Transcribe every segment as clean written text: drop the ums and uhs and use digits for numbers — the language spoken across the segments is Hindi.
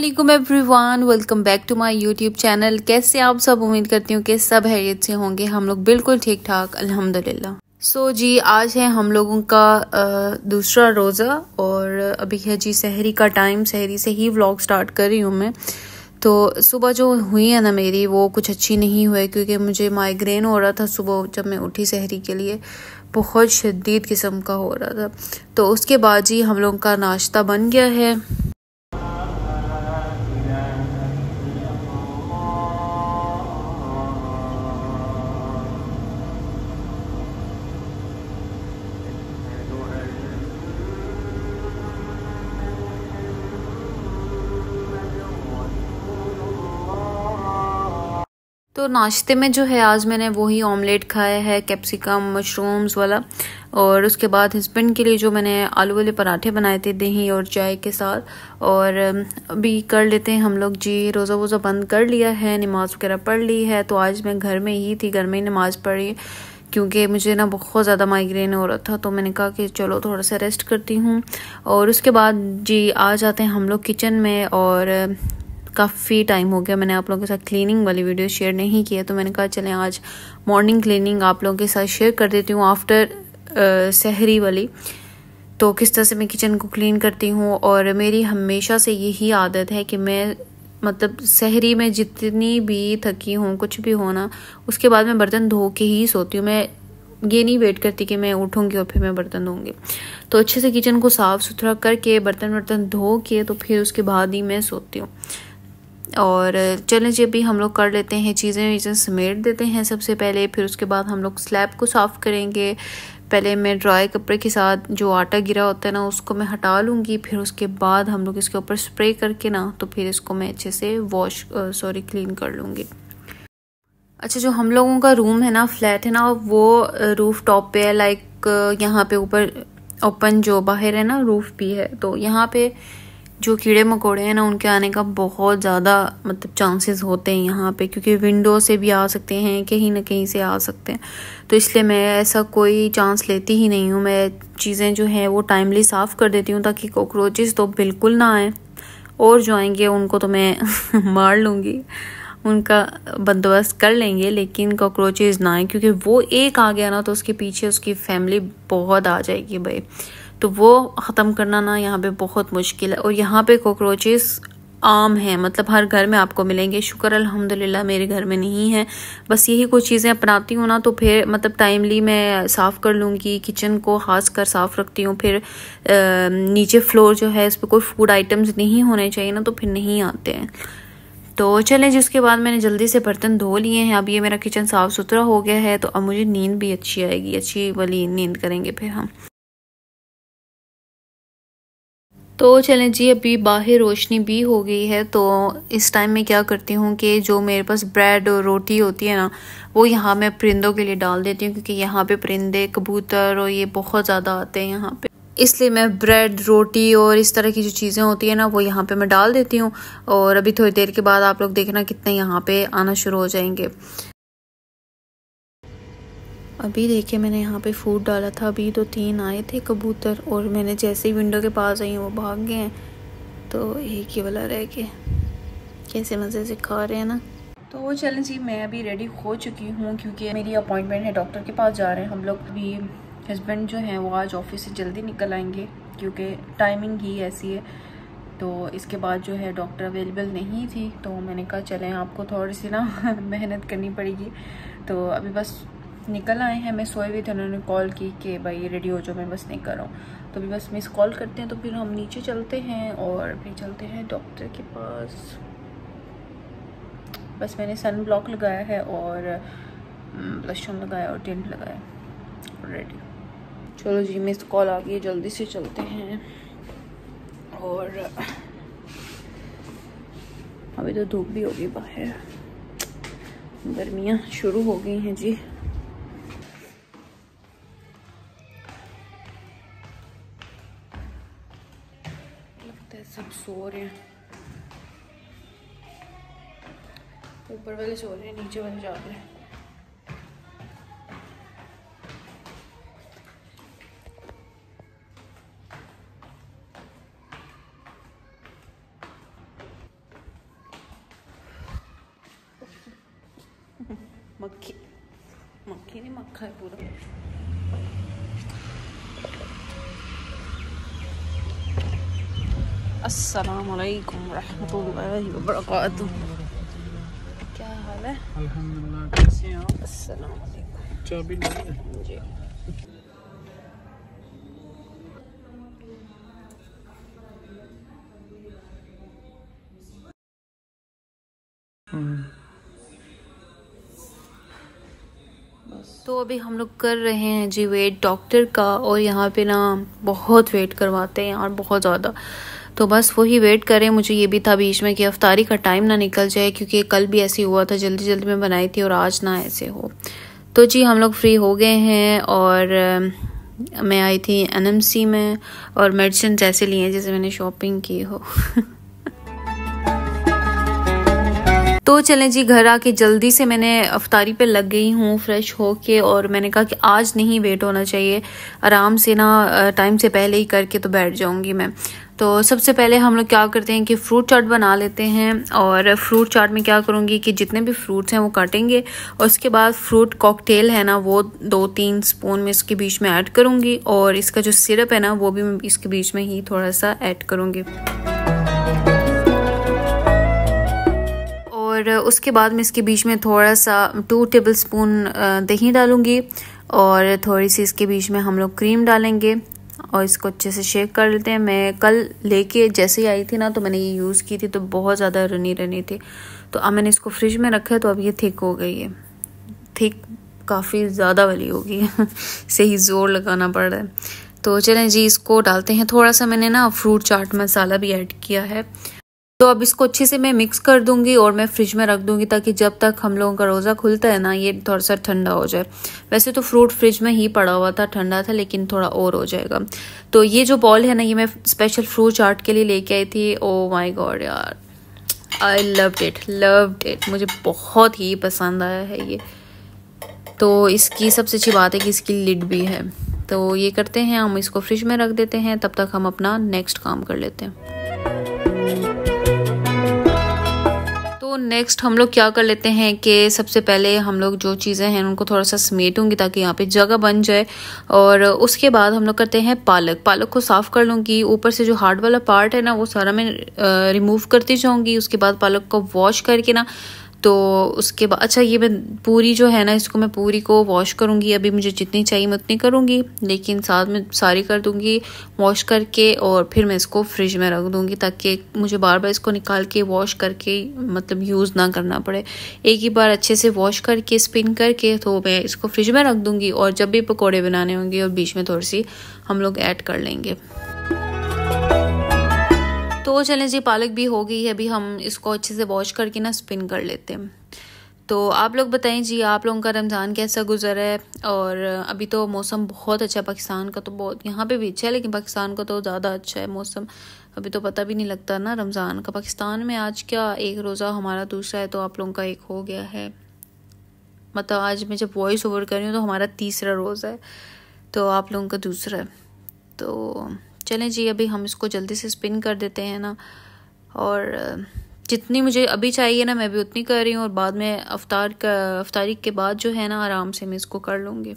अस्सलामुअलैकुम everyone, welcome back to my YouTube channel. कैसे आप सब? उम्मीद करती हूँ कि सब खैरियत से होंगे। हम लोग बिल्कुल ठीक ठाक अल्हम्दुलिल्लाह। जी आज है हम लोगों का दूसरा रोज़ा और अभी है जी सहरी का टाइम। सहरी से ही व्लॉग स्टार्ट कर रही हूँ मैं। तो सुबह जो हुई है ना मेरी, वो कुछ अच्छी नहीं हुई क्योंकि मुझे माइग्रेन हो रहा था। सुबह जब मैं उठी सहरी के लिए बहुत शदीद किस्म का हो रहा था। तो उसके बाद जी हम लोगों का नाश्ता बन गया है। तो नाश्ते में जो है आज मैंने वही ऑमलेट खाया है, कैप्सिकम मशरूम्स वाला। और उसके बाद हस्बैंड के लिए जो मैंने आलू वाले पराठे बनाए थे दही और चाय के साथ। और अभी कर लेते हैं हम लोग जी रोज़ा वोज़ा बंद कर लिया है, नमाज़ वगैरह पढ़ ली है। तो आज मैं घर में ही थी, घर में ही नमाज़ पढ़ी क्योंकि मुझे ना बहुत ज़्यादा माइग्रेन हो रहा था। तो मैंने कहा कि चलो थोड़ा सा रेस्ट करती हूँ। और उसके बाद जी आ जाते हैं हम लोग किचन में। और काफ़ी टाइम हो गया मैंने आप लोगों के साथ क्लीनिंग वाली वीडियो शेयर नहीं की है, तो मैंने कहा चलें आज मॉर्निंग क्लीनिंग आप लोगों के साथ शेयर कर देती हूँ आफ्टर सहरी वाली। तो किस तरह से मैं किचन को क्लीन करती हूँ। और मेरी हमेशा से यही आदत है कि मैं मतलब सहरी में जितनी भी थकी हूँ कुछ भी हो ना, उसके बाद मैं बर्तन धो के ही सोती हूँ। मैं ये नहीं वेट करती कि मैं उठूँगी और फिर मैं बर्तन धोऊंगी। तो अच्छे से किचन को साफ़ सुथरा करके बर्तन धो के तो फिर उसके बाद ही मैं सोती हूँ। और चलें जी अभी हम लोग कर लेते हैं चीज़ें समेट देते हैं सबसे पहले। फिर उसके बाद हम लोग स्लैब को साफ़ करेंगे। पहले मैं ड्राई कपड़े के साथ जो आटा गिरा होता है ना उसको मैं हटा लूँगी। फिर उसके बाद हम लोग इसके ऊपर स्प्रे करके ना तो फिर इसको मैं अच्छे से क्लीन कर लूँगी। अच्छा, जो हम लोगों का रूम है ना, फ्लैट है ना, वो रूफ टॉप पे है। लाइक यहाँ पे ऊपर ओपन जो बाहर है ना रूफ भी है। तो यहाँ पे जो कीड़े मकोड़े हैं ना उनके आने का बहुत ज़्यादा मतलब चांसेस होते हैं यहाँ पे, क्योंकि विंडो से भी आ सकते हैं, कहीं ना कहीं से आ सकते हैं। तो इसलिए मैं ऐसा कोई चांस लेती ही नहीं हूँ। मैं चीज़ें जो हैं वो टाइमली साफ़ कर देती हूँ ताकि कॉकरोचेस तो बिल्कुल ना आए, और जो आएंगे उनको तो मैं मार लूँगी, उनका बंदोबस्त कर लेंगे, लेकिन कॉकरोचेस ना आए। क्योंकि वो एक आ गया ना तो उसके पीछे उसकी फैमिली बहुत आ जाएगी भाई। तो वो ख़त्म करना ना यहाँ पे बहुत मुश्किल है। और यहाँ पे कॉकरोचेस आम हैं, मतलब हर घर में आपको मिलेंगे। शुक्र अल्हम्दुलिल्लाह मेरे घर में नहीं है। बस यही कुछ चीज़ें अपनाती हूँ ना तो फिर मतलब टाइमली मैं साफ़ कर लूँगी। किचन को खास कर साफ़ रखती हूँ। फिर नीचे फ्लोर जो है इस पर कोई फूड आइटम्स नहीं होने चाहिए ना, तो फिर नहीं आते हैं। तो चलें, जिसके बाद मैंने जल्दी से बर्तन धो लिए हैं। अब ये मेरा किचन साफ़ सुथरा हो गया है, तो अब मुझे नींद भी अच्छी आएगी, अच्छी वाली नींद करेंगे फिर हम। तो चलें जी अभी बाहर रोशनी भी हो गई है। तो इस टाइम में क्या करती हूँ कि जो मेरे पास ब्रेड और रोटी होती है ना, वो यहाँ मैं परिंदों के लिए डाल देती हूँ, क्योंकि यहाँ पे परिंदे कबूतर और ये बहुत ज़्यादा आते हैं यहाँ पे। इसलिए मैं ब्रेड रोटी और इस तरह की जो चीज़ें होती है ना वो यहाँ पे मैं डाल देती हूँ। और अभी थोड़ी देर के बाद आप लोग देखना कितने यहाँ पे आना शुरू हो जाएंगे। अभी देखिए मैंने यहाँ पे फूड डाला था, अभी तो 3 आए थे कबूतर, और मैंने जैसे ही विंडो के पास आई वो भाग गए हैं। तो एक ही वाला रह गया, कैसे मज़े से खा रहे हैं ना। तो चलें जी मैं अभी रेडी हो चुकी हूँ क्योंकि मेरी अपॉइंटमेंट है, डॉक्टर के पास जा रहे हैं हम लोग। अभी हस्बैंड जो हैं वो आज ऑफिस से जल्दी निकल आएंगे क्योंकि टाइमिंग ही ऐसी है। तो इसके बाद जो है डॉक्टर अवेलेबल नहीं थी, तो मैंने कहा चलें आपको थोड़ी सी ना मेहनत करनी पड़ेगी। तो अभी बस निकल आए हैं, मैं सोए हुए थे, उन्होंने कॉल की कि भाई रेडी हो जाओ, मैं बस निकल रहा हूँ। तो अभी बस मिस कॉल करते हैं तो फिर हम नीचे चलते हैं और फिर चलते हैं डॉक्टर के पास। बस मैंने सन ब्लॉक लगाया है और ब्लश ऑन लगाया और टिंट लगाया, रेडी। चलो जी मिस कॉल आ गई, जल्दी से चलते हैं। और अभी तो धूप भी हो गई बाहर, गर्मियाँ शुरू हो गई हैं जी। लगता है सब सो रहे हैं, ऊपर वाले सो रहे हैं, नीचे वाले जाग रहे हैं। मक्खी मक्खी नहीं, मक्खा है पूरा। अस्सलामु अलैकुम रहमतुल्लाहि व बरकातुहू। क्या हाल है? अल्हम्दुलिल्लाह, कैसे हैं आप? अस्सलाम वालेकुम। चाबी नहीं है जी। तो अभी हम लोग कर रहे हैं जी वेट डॉक्टर का, और यहाँ पे ना बहुत वेट करवाते हैं यार, बहुत ज़्यादा। तो बस वही वेट करें। मुझे ये भी था बीच में कि अफ्तारी का टाइम ना निकल जाए, क्योंकि कल भी ऐसे हुआ था, जल्दी जल्दी में बनाई थी, और आज ना ऐसे हो। तो जी हम लोग फ्री हो गए हैं, और मैं आई थी NMC में, और मेडिसिन ऐसे लिए हैं जैसे मैंने शॉपिंग की हो। तो चलें जी, घर आके जल्दी से मैंने अफ्तारी पे लग गई हूँ फ्रेश होके, और मैंने कहा कि आज नहीं वेट होना चाहिए, आराम से ना टाइम से पहले ही करके तो बैठ जाऊंगी मैं। तो सबसे पहले हम लोग क्या करते हैं कि फ्रूट चाट बना लेते हैं। और फ्रूट चाट में क्या करूँगी कि जितने भी फ्रूट्स हैं वो काटेंगे, और उसके बाद फ्रूट कॉकटेल है ना वो 2-3 स्पून में इसके बीच में ऐड करूँगी, और इसका जो सिरप है ना वो भी मैं इसके बीच में ही थोड़ा सा ऐड करूँगी। और उसके बाद मैं इसके बीच में थोड़ा सा 2 टेबलस्पून दही डालूंगी, और थोड़ी सी इसके बीच में हम लोग क्रीम डालेंगे, और इसको अच्छे से शेक कर लेते हैं। मैं कल लेके जैसे ही आई थी ना तो मैंने ये यूज़ की थी, तो बहुत ज़्यादा रनी रनी थी। तो अब मैंने इसको फ्रिज में रखा है, तो अब ये थिक हो गई है, थिक काफ़ी ज़्यादा वाली हो गई है। इसे ही ज़ोर लगाना पड़ रहा है। तो चलें जी, इसको डालते हैं। थोड़ा सा मैंने ना फ्रूट चाट मसाला भी ऐड किया है। तो अब इसको अच्छे से मैं मिक्स कर दूंगी, और मैं फ्रिज में रख दूंगी, ताकि जब तक हम लोगों का रोज़ा खुलता है ना ये थोड़ा सा ठंडा हो जाए। वैसे तो फ्रूट फ्रिज में ही पड़ा हुआ था, ठंडा था, लेकिन थोड़ा और हो जाएगा। तो ये जो बॉल है ना, ये मैं स्पेशल फ्रूट चाट के लिए लेके आई थी। ओ माय गॉड यार, आई लव्ड इट, मुझे बहुत ही पसंद आया है ये। तो इसकी सबसे अच्छी बात है कि इसकी लिड भी है। तो ये करते हैं, हम इसको फ्रिज में रख देते हैं, तब तक हम अपना नेक्स्ट काम कर लेते हैं। तो नेक्स्ट हम लोग क्या कर लेते हैं कि सबसे पहले हम लोग जो चीज़ें हैं उनको थोड़ा सा समेटूंगी, ताकि यहाँ पे जगह बन जाए। और उसके बाद हम लोग करते हैं पालक को साफ़ कर लूँगी। ऊपर से जो हार्ड वाला पार्ट है ना वो सारा मैं रिमूव करती जाऊँगी। उसके बाद पालक को वॉश करके ना, तो उसके बाद अच्छा ये मैं पूरी जो है ना इसको मैं पूरी को वॉश करूँगी। अभी मुझे जितनी चाहिए मैं उतनी करूँगी, लेकिन साथ में सारी कर दूँगी वॉश करके, और फिर मैं इसको फ्रिज में रख दूँगी, ताकि मुझे बार बार इसको निकाल के वॉश करके मतलब यूज़ ना करना पड़े। एक ही बार अच्छे से वॉश करके स्पिन करके तो मैं इसको फ्रिज में रख दूँगी, और जब भी पकौड़े बनाने होंगे और बीच में थोड़ी सी हम लोग ऐड कर लेंगे। तो चलें जी, पालक भी हो गई है, अभी हम इसको अच्छे से वॉश करके ना स्पिन कर लेते हैं। तो आप लोग बताएं जी, आप लोगों का रमज़ान कैसा गुजरा है? और अभी तो मौसम बहुत अच्छा है, पाकिस्तान का तो बहुत, यहाँ पे भी अच्छा है, लेकिन पाकिस्तान का तो ज़्यादा अच्छा है मौसम। अभी तो पता भी नहीं लगता ना रमज़ान का। पाकिस्तान में आज क्या एक रोज़ा हमारा दूसरा है, तो आप लोगों का एक हो गया है। मतलब आज मैं जब वॉइस ओवर कर रही हूँ तो हमारा तीसरा रोज़ा है, तो आप लोगों का दूसरा है। तो चलें जी, अभी हम इसको जल्दी से स्पिन कर देते हैं ना, और जितनी मुझे अभी चाहिए ना मैं भी उतनी कर रही हूँ, और बाद में अफ्तारी के बाद जो है ना आराम से मैं इसको कर लूँगी।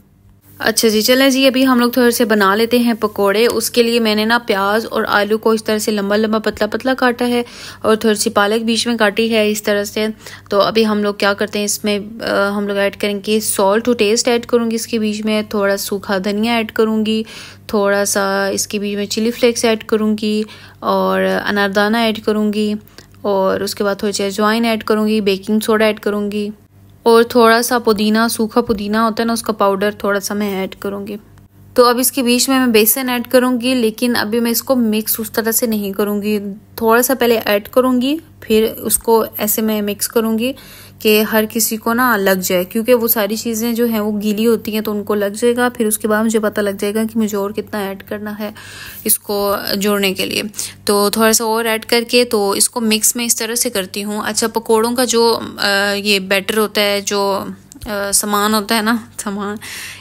अच्छा जी, चलें जी, अभी हम लोग थोड़े से बना लेते हैं पकोड़े। उसके लिए मैंने ना प्याज और आलू को इस तरह से लंबा लंबा पतला पतला काटा है, और थोड़ी सी पालक बीच में काटी है इस तरह से। तो अभी हम लोग क्या करते हैं, इसमें हम लोग ऐड करेंगे सॉल्ट टू टेस्ट ऐड करूँगी, इसके बीच में थोड़ा सूखा धनिया ऐड करूँगी, थोड़ा सा इसके बीच में चिली फ्लेक्स ऐड करूँगी, और अनारदाना ऐड करूँगी, और उसके बाद थोड़ी सी अजवाइन ऐड करूँगी, बेकिंग सोडा ऐड करूँगी, और थोड़ा सा पुदीना, सूखा पुदीना होता है ना उसका पाउडर थोड़ा सा मैं ऐड करूँगी। तो अब इसके बीच में मैं बेसन ऐड करूँगी, लेकिन अभी मैं इसको मिक्स उस तरह से नहीं करूँगी। थोड़ा सा पहले ऐड करूँगी, फिर उसको ऐसे मैं मिक्स करूँगी कि हर किसी को ना लग जाए, क्योंकि वो सारी चीज़ें जो हैं वो गीली होती हैं, तो उनको लग जाएगा। फिर उसके बाद मुझे पता लग जाएगा कि मुझे और कितना ऐड करना है इसको जोड़ने के लिए। तो थोड़ा सा और ऐड करके तो इसको मिक्स में इस तरह से करती हूँ। अच्छा, पकौड़ों का जो ये बैटर होता है, जो सामान होता है ना, सामान,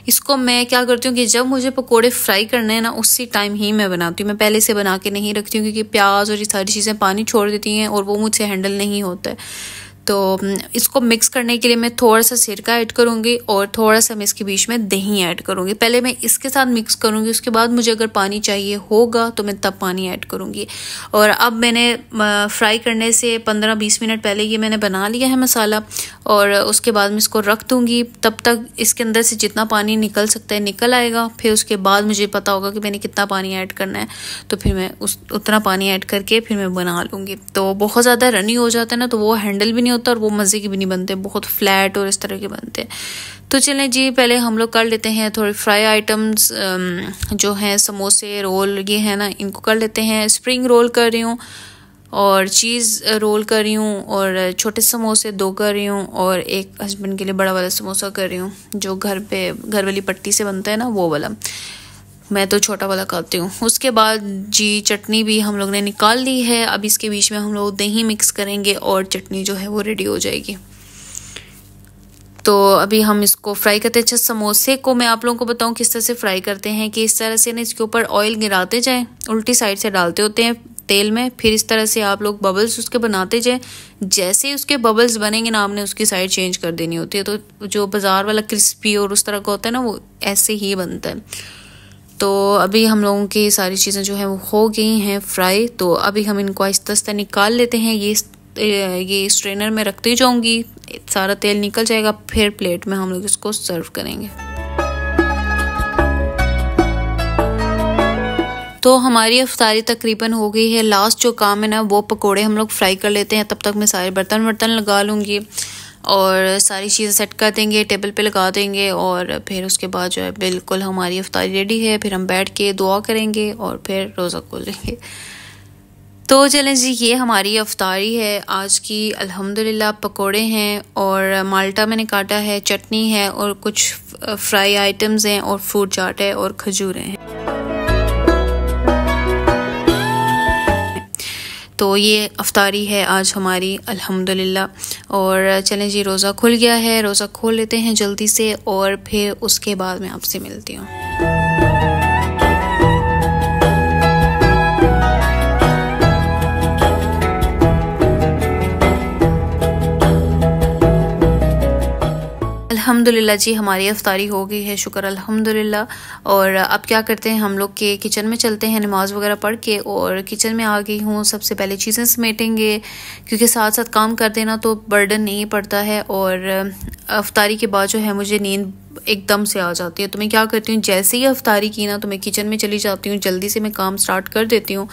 इसको मैं क्या करती हूँ कि जब मुझे पकोड़े फ्राई करने हैं ना उसी टाइम ही मैं बनाती हूँ। मैं पहले से बना के नहीं रखती हूँ, क्योंकि प्याज और ये सारी चीज़ें पानी छोड़ देती हैं और वो मुझसे हैंडल नहीं होता है। तो इसको मिक्स करने के लिए मैं थोड़ा सा सिरका ऐड करूँगी और थोड़ा सा मैं इसके बीच में दही ऐड करूँगी। पहले मैं इसके साथ मिक्स करूँगी, उसके बाद मुझे अगर पानी चाहिए होगा तो मैं तब पानी ऐड करूँगी। और अब मैंने फ्राई करने से 15-20 मिनट पहले ये मैंने बना लिया है मसाला, और उसके बाद मैं इसको रख दूँगी। तब तक इसके अंदर से जितना पानी निकल सकता है निकल आएगा। फिर उसके बाद मुझे पता होगा कि मैंने कितना पानी ऐड करना है, तो फिर मैं उतना पानी ऐड करके फिर मैं बना लूँगी। तो बहुत ज़्यादा रनी हो जाता है ना, तो वो हैंडल भी नहीं होता और वो मज़े के भी नहीं बनते, बहुत फ्लैट और इस तरह के बनते हैं। तो चलें जी, पहले हम लोग कर लेते हैं थोड़े फ्राई आइटम्स जो हैं, समोसे, रोल ये है ना, इनको कर लेते हैं। स्प्रिंग रोल कर रही हूँ और चीज़ रोल कर रही हूँ, और छोटे समोसे 2 कर रही हूँ, और एक हस्बैंड के लिए बड़ा वाला समोसा कर रही हूँ जो घर वाली पट्टी से बनता है ना, वो वाला। मैं तो छोटा वाला खाती हूँ। उसके बाद जी चटनी भी हम लोग ने निकाल ली है। अब इसके बीच में हम लोग दही मिक्स करेंगे और चटनी जो है वो रेडी हो जाएगी। तो अभी हम इसको फ्राई करते हैं। अच्छा, समोसे को मैं आप लोगों को बताऊं किस तरह से फ्राई करते हैं, कि इस तरह से ना इसके ऊपर ऑयल गिराते जाएं, उल्टी साइड से डालते होते हैं तेल में, फिर इस तरह से आप लोग बबल्स उसके बनाते जाएं। जैसे ही उसके बबल्स बनेंगे ना, आपने उसकी साइड चेंज कर देनी होती है। तो जो बाज़ार वाला क्रिस्पी और उस तरह का होता है ना, वो ऐसे ही बनता है। तो अभी हम लोगों की सारी चीज़ें जो हैं वो हो गई हैं फ्राई। तो अभी हम इनको आहिस्ता आहिस्ता निकाल लेते हैं। ये स्ट्रेनर में रखती जाऊंगी, सारा तेल निकल जाएगा, फिर प्लेट में हम लोग इसको सर्व करेंगे। तो हमारी इफ्तारी तकरीबन हो गई है। लास्ट जो काम है ना, वो पकोड़े हम लोग फ्राई कर लेते हैं। तब तक मैं सारे बर्तन लगा लूँगी और सारी चीज़ें सेट कर देंगे, टेबल पे लगा देंगे, और फिर उसके बाद जो है बिल्कुल हमारी इफ्तारी रेडी है। फिर हम बैठ के दुआ करेंगे और फिर रोज़ा खोलेंगे। तो चलें जी, ये हमारी इफ्तारी है आज की। अल्हम्दुलिल्लाह पकोड़े हैं और माल्टा मैंने काटा है, चटनी है और कुछ फ्राई आइटम्स हैं और फ्रूट चाट है और खजूरें हैं। तो ये इफ्तारी है आज हमारी अल्हम्दुलिल्लाह। और चलें जी, रोज़ा खुल गया है, रोज़ा खोल लेते हैं जल्दी से और फिर उसके बाद मैं आपसे मिलती हूँ। अल्हम्दुलिल्लाह जी, हमारी इफ्तारी हो गई है, शुक्र अल्हम्दुलिल्लाह। और अब क्या करते हैं, हम लोग के किचन में चलते हैं नमाज़ वगैरह पढ़ के। और किचन में आ गई हूँ, सबसे पहले चीज़ें समेटेंगे, क्योंकि साथ साथ काम कर देना तो बर्डन नहीं पड़ता है। और इफ्तारी के बाद जो है मुझे नींद एकदम से आ जाती है। तो मैं क्या करती हूँ, जैसे ही इफ्तारी की ना, तो मैं किचन में चली जाती हूँ, जल्दी से मैं काम स्टार्ट कर देती हूँ।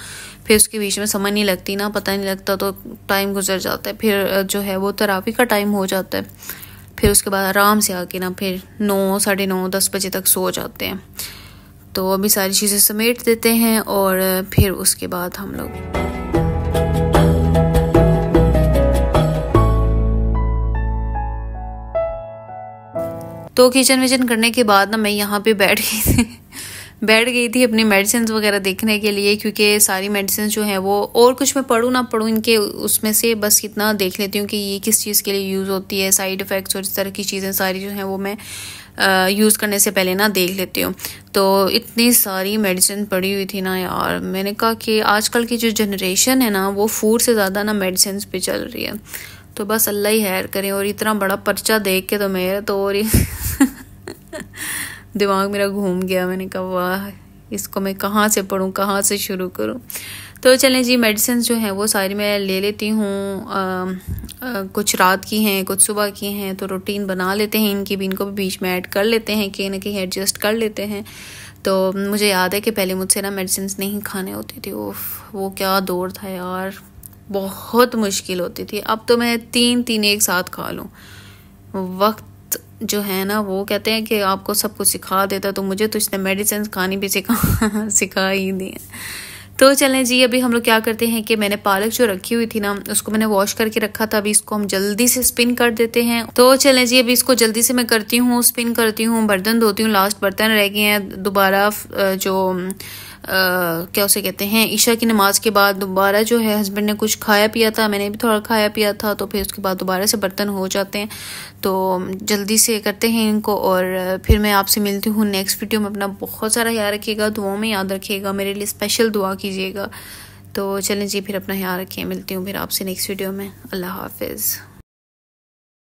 फिर उसके बीच में समझ नहीं लगती ना, पता नहीं लगता, तो टाइम गुजर जाता है। फिर जो है वो तरावी का टाइम हो जाता है। फिर उसके बाद आराम से आके ना फिर 9, साढ़े 9, 10 बजे तक सो जाते हैं। तो अभी सारी चीज़ें समेट देते हैं और फिर उसके बाद हम लोग तो किचन विचन करने के बाद ना मैं यहाँ पे बैठ गई थी अपनी मेडिसिन वगैरह देखने के लिए, क्योंकि सारी मेडिसिन जो हैं वो, और कुछ मैं पढ़ूँ ना पढ़ूँ इनके उसमें से बस इतना देख लेती हूँ कि ये किस चीज़ के लिए यूज़ होती है, साइड इफ़ेक्ट्स और इस तरह की चीज़ें सारी जो हैं वो मैं यूज़ करने से पहले ना देख लेती हूँ। तो इतनी सारी मेडिसिन पड़ी हुई थी ना यार, मैंने कहा कि आजकल की जो जनरेशन है ना, वो फूड से ज़्यादा ना मेडिसिन पे चल रही है। तो बस अल्लाह ही खैर करे। और इतना बड़ा पर्चा देख के तो मेरा तो और दिमाग मेरा घूम गया। मैंने कहा वाह, इसको मैं कहाँ से पढूं, कहाँ से शुरू करूं। तो चलें जी, मेडिसिन जो हैं वो सारी मैं ले लेती हूँ। कुछ रात की हैं, कुछ सुबह की हैं, तो रूटीन बना लेते हैं इनकी भी, इनको भी बीच में ऐड कर लेते हैं, कहीं ना कहीं एडजस्ट कर लेते हैं। तो मुझे याद है कि पहले मुझसे ना मेडिसिन नहीं खाने होती थी। वो क्या दौर था यार, बहुत मुश्किल होती थी। अब तो मैं 3 एक साथ खा लूँ। वक्त जो है ना, वो कहते हैं कि आपको सब कुछ सिखा देता, तो मुझे तो इसने मेडिसिन खानी भी सिखा ही दी है। तो चलें जी, अभी हम लोग क्या करते हैं कि मैंने पालक जो रखी हुई थी ना, उसको मैंने वॉश करके रखा था। अभी इसको हम जल्दी से स्पिन कर देते हैं। तो चलें जी, अभी इसको जल्दी से मैं करती हूँ, स्पिन करती हूँ, बर्तन धोती हूँ। लास्ट बर्तन रह गए हैं। दोबारा जो क्या उसे कहते हैं, ईशा की नमाज के बाद दोबारा जो है हस्बैंड ने कुछ खाया पिया था, मैंने भी थोड़ा खाया पिया था, तो फिर उसके बाद दोबारा से बर्तन हो जाते हैं। तो जल्दी से करते हैं इनको और फिर मैं आपसे मिलती हूँ नेक्स्ट वीडियो में। अपना बहुत सारा ख्याल रखिएगा, दुआओं में याद रखिएगा, मेरे लिए स्पेशल दुआ कीजिएगा। तो चलें जी, फिर अपना ख्याल रखिए, मिलती हूँ फिर आपसे नेक्स्ट वीडियो में। अल्लाह हाफिज़।